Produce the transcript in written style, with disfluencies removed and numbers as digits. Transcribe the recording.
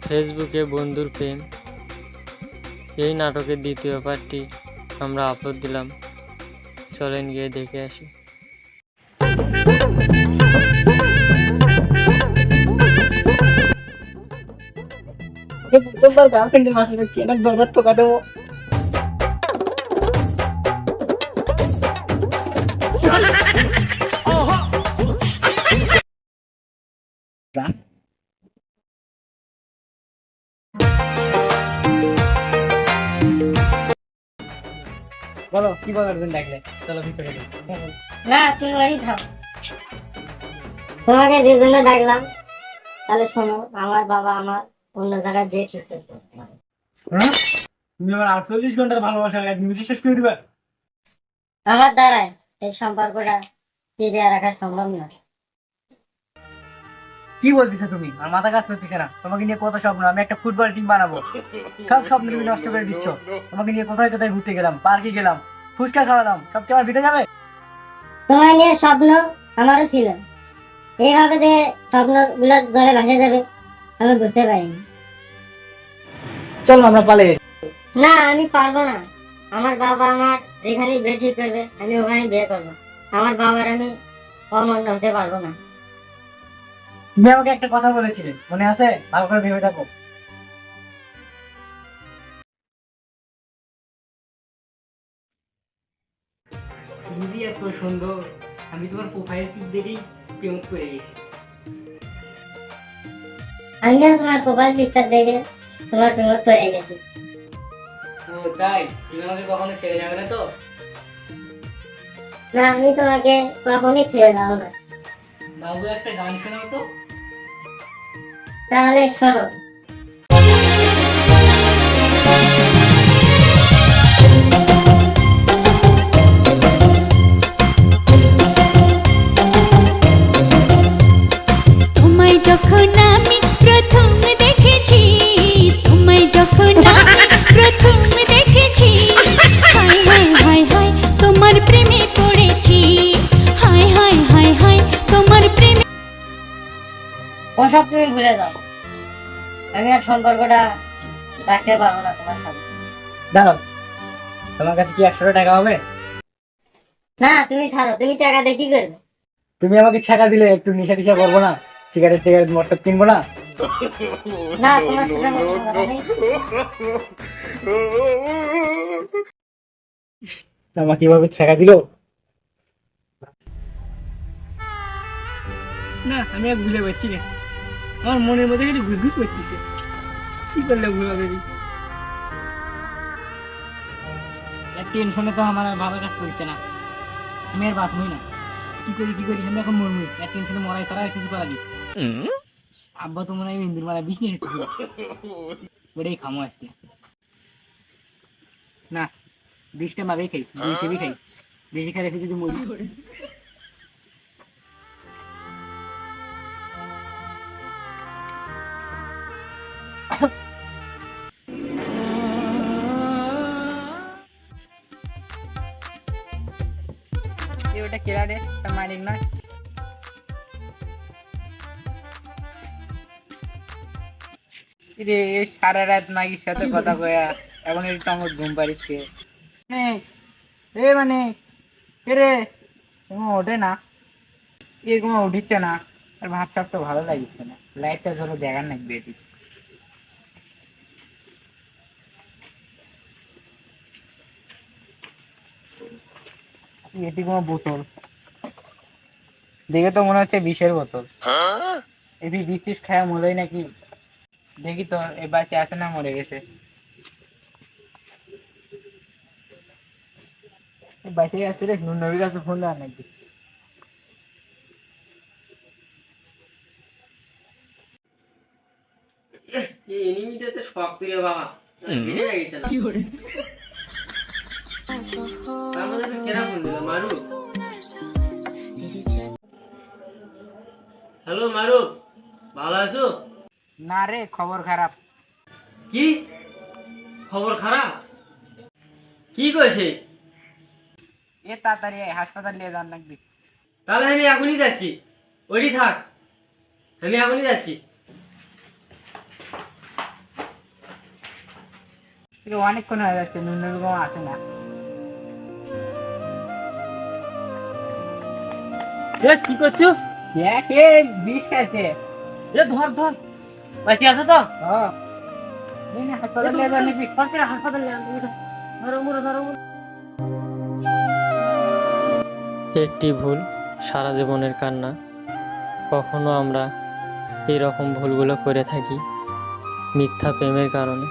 ফেসবুকে বন্ধুর প্রেম এই নাটকের দ্বিতীয় পার্টটি আমরা আপলোড দিলাম। চলেন গিয়ে দেখে আসি। তোমার গার্লফ্রেন্ডের মাথায় রাখছি অনেক দরকার তো কাটাবো। বলো কি বলার জন্য ডাকলে? চলো ভিতরে যাই। না তুমি বাড়ি থাক। তোমাকে যে জন্য ডাকলাম তাহলে শোনো, আমার বাবা আমার অন্য জায়গায় বিয়ে ঠিক করছে। তুমি আমার 48 ঘন্টার ভালোবাসা এক নিমিষে শেষ করে দিবা? আমার দ্বারাই এই সম্পর্কটা টিকিয়ে রাখা সম্ভব না। কি বলতেছো তুমি? আমার মাথা কাজ করতেছে না। তোমাকে নিয়ে কত স্বপ্ন, আমি একটা ফুটবল টিম বানাবো। সব স্বপ্ন তুমি নষ্ট করে দিচ্ছ। তোমাকে নিয়ে কোথায় কোথায় ঘুরতে গেলাম, পার্কে গেলাম, ফুচকা খাওয়ালাম, সব কি আমার বিতে যাবে? তোমার নিয়ে স্বপ্ন আমারও ছিল, এইভাবে যে স্বপ্ন গুলো জলে ভাসে যাবে আমি বুঝতে পারিনি। চলো আমরা পালিয়ে যাই। না আমি পারবো না। আমার বাবা আমার যেখানে বিয়ে ঠিক করবে আমি ওখানে বিয়ে করবো। আমার বাবার আমি অমান্য হতে পারবো না। তুমি আমাকে একটা কথা বলেছিলে, মনে আছে? ভালো করে ভেবে দেখো। তুমি যে এত সুন্দর, আমি তোমার প্রোফাইল পিক দেখেই প্রেম করে গেছি। আমিও তোমার প্রোফাইল পিকচার দেখে তোমার প্রেমে পড়ে গেছি। ও তাই? তুমি আমাকে কখনো ছেড়ে যাবে না তো? না আমি তোমাকে কখনই ছেড়ে যাবো না। বাবু একটা গান শোনাও তো। তাহলে শোনো। তোমায় যখন আমি প্রথম দেখেছি, তোমায় যখন আমি প্রথম দেখেছি, হায় হায় হায় হায় তোমার প্রেমে পড়েছি, হায় হায় হায় হায় তোমার প্রেমে। ওসব তুমি ভুলে যাও। আমি আর সম্পর্কটা রাখতে পারবো না তোমার সাথে। দাঁড়াও, তোমার কাছে কি 100 টাকা হবে? না তুমি ছাড়ো, তুমি টাকা দিয়ে কি করবে? তুমি আমাকে টাকা দিলে একটু নেশা টিশা করবো না? সিগারেট টিগারেট মটর কিনবো না? না তোমার সাথে আমার কোনো কথা নেই। আমাকে কিভাবে টাকা দিল? না আমি আর ভুলে পারছি না। আমার মনের মধ্যে কিছু ঘুসঘুস করতেছে। কি করলে ভুল হবে? টেনশনে তো আমার আর ভালো কাজ করছে না। আমি আর বাঁচবই না। কি করি আমি এখন মরমুই। টেনশনে মরাই ছাড়া আর কিছু করা দিই। আব্বা তো মনে হয় ইন্দুর মারা বিষ নিয়ে এসেছিল, ওটাই খামো আজকে। না, বিষটা মাবেই খাই, দুই হিসেবেই খাই। বেশি খাই রেখে যদি মরি। ওটা কেরা রে? তার মালিক না? রে সারা রাত মাগির সাথে কথা কয়া এখন এই চমক ঘুম পাড়িচ্ছে। এ মানে এ রে, কোনো ওঠে না, এ কোনো উঠিচ্ছে না। আর ভাত চাপ তো ভালো লাগিচ্ছে না। লাইটটা ধরো দেখার নাকি বেটি। এটি কোনো বোতল দেখে তো মনে হচ্ছে বিষের বোতল। এটি বিষ টিস খায়া মরেই নাকি? দেখি তো এ বাসে আসে না মরে গেছে। বাসে আসছে রে, নবীর কাছে ফোন দেওয়া নাকি? এনিমিটাতে শক্ত রে বাবা, ভিড়ে লাগিয়েছে না। তার মধ্যে একটা কেনা ফোন দিল, মারু। হ্যালো মারু, ভালো আছো? না রে, খবর খারাপ। কি খবর খারাপ? কি কইছে? এ তাড়াতাড়ি আয়, হাসপাতাল নিয়ে যান লাগবে। তাহলে আমি এখনই যাচ্ছি, ওইটি থাক, আমি এখনই যাচ্ছি। কিন্তু অনেকক্ষণ হয়ে যাচ্ছে, নুনের বেগম আসে না। কি করছো? দেখ এ বিষ খাইছে। ধর ধর, বাঁচি আছে তো? হ্যাঁ, এই নে, হাসপাতালে নিয়ে যাও নাকি? হাসপাতালে ধরো মুড়ো ধরো। একটি ভুল সারা জীবনের কান্না। কখনো আমরা এরকম ভুলগুলো করে থাকি মিথ্যা প্রেমের কারণে।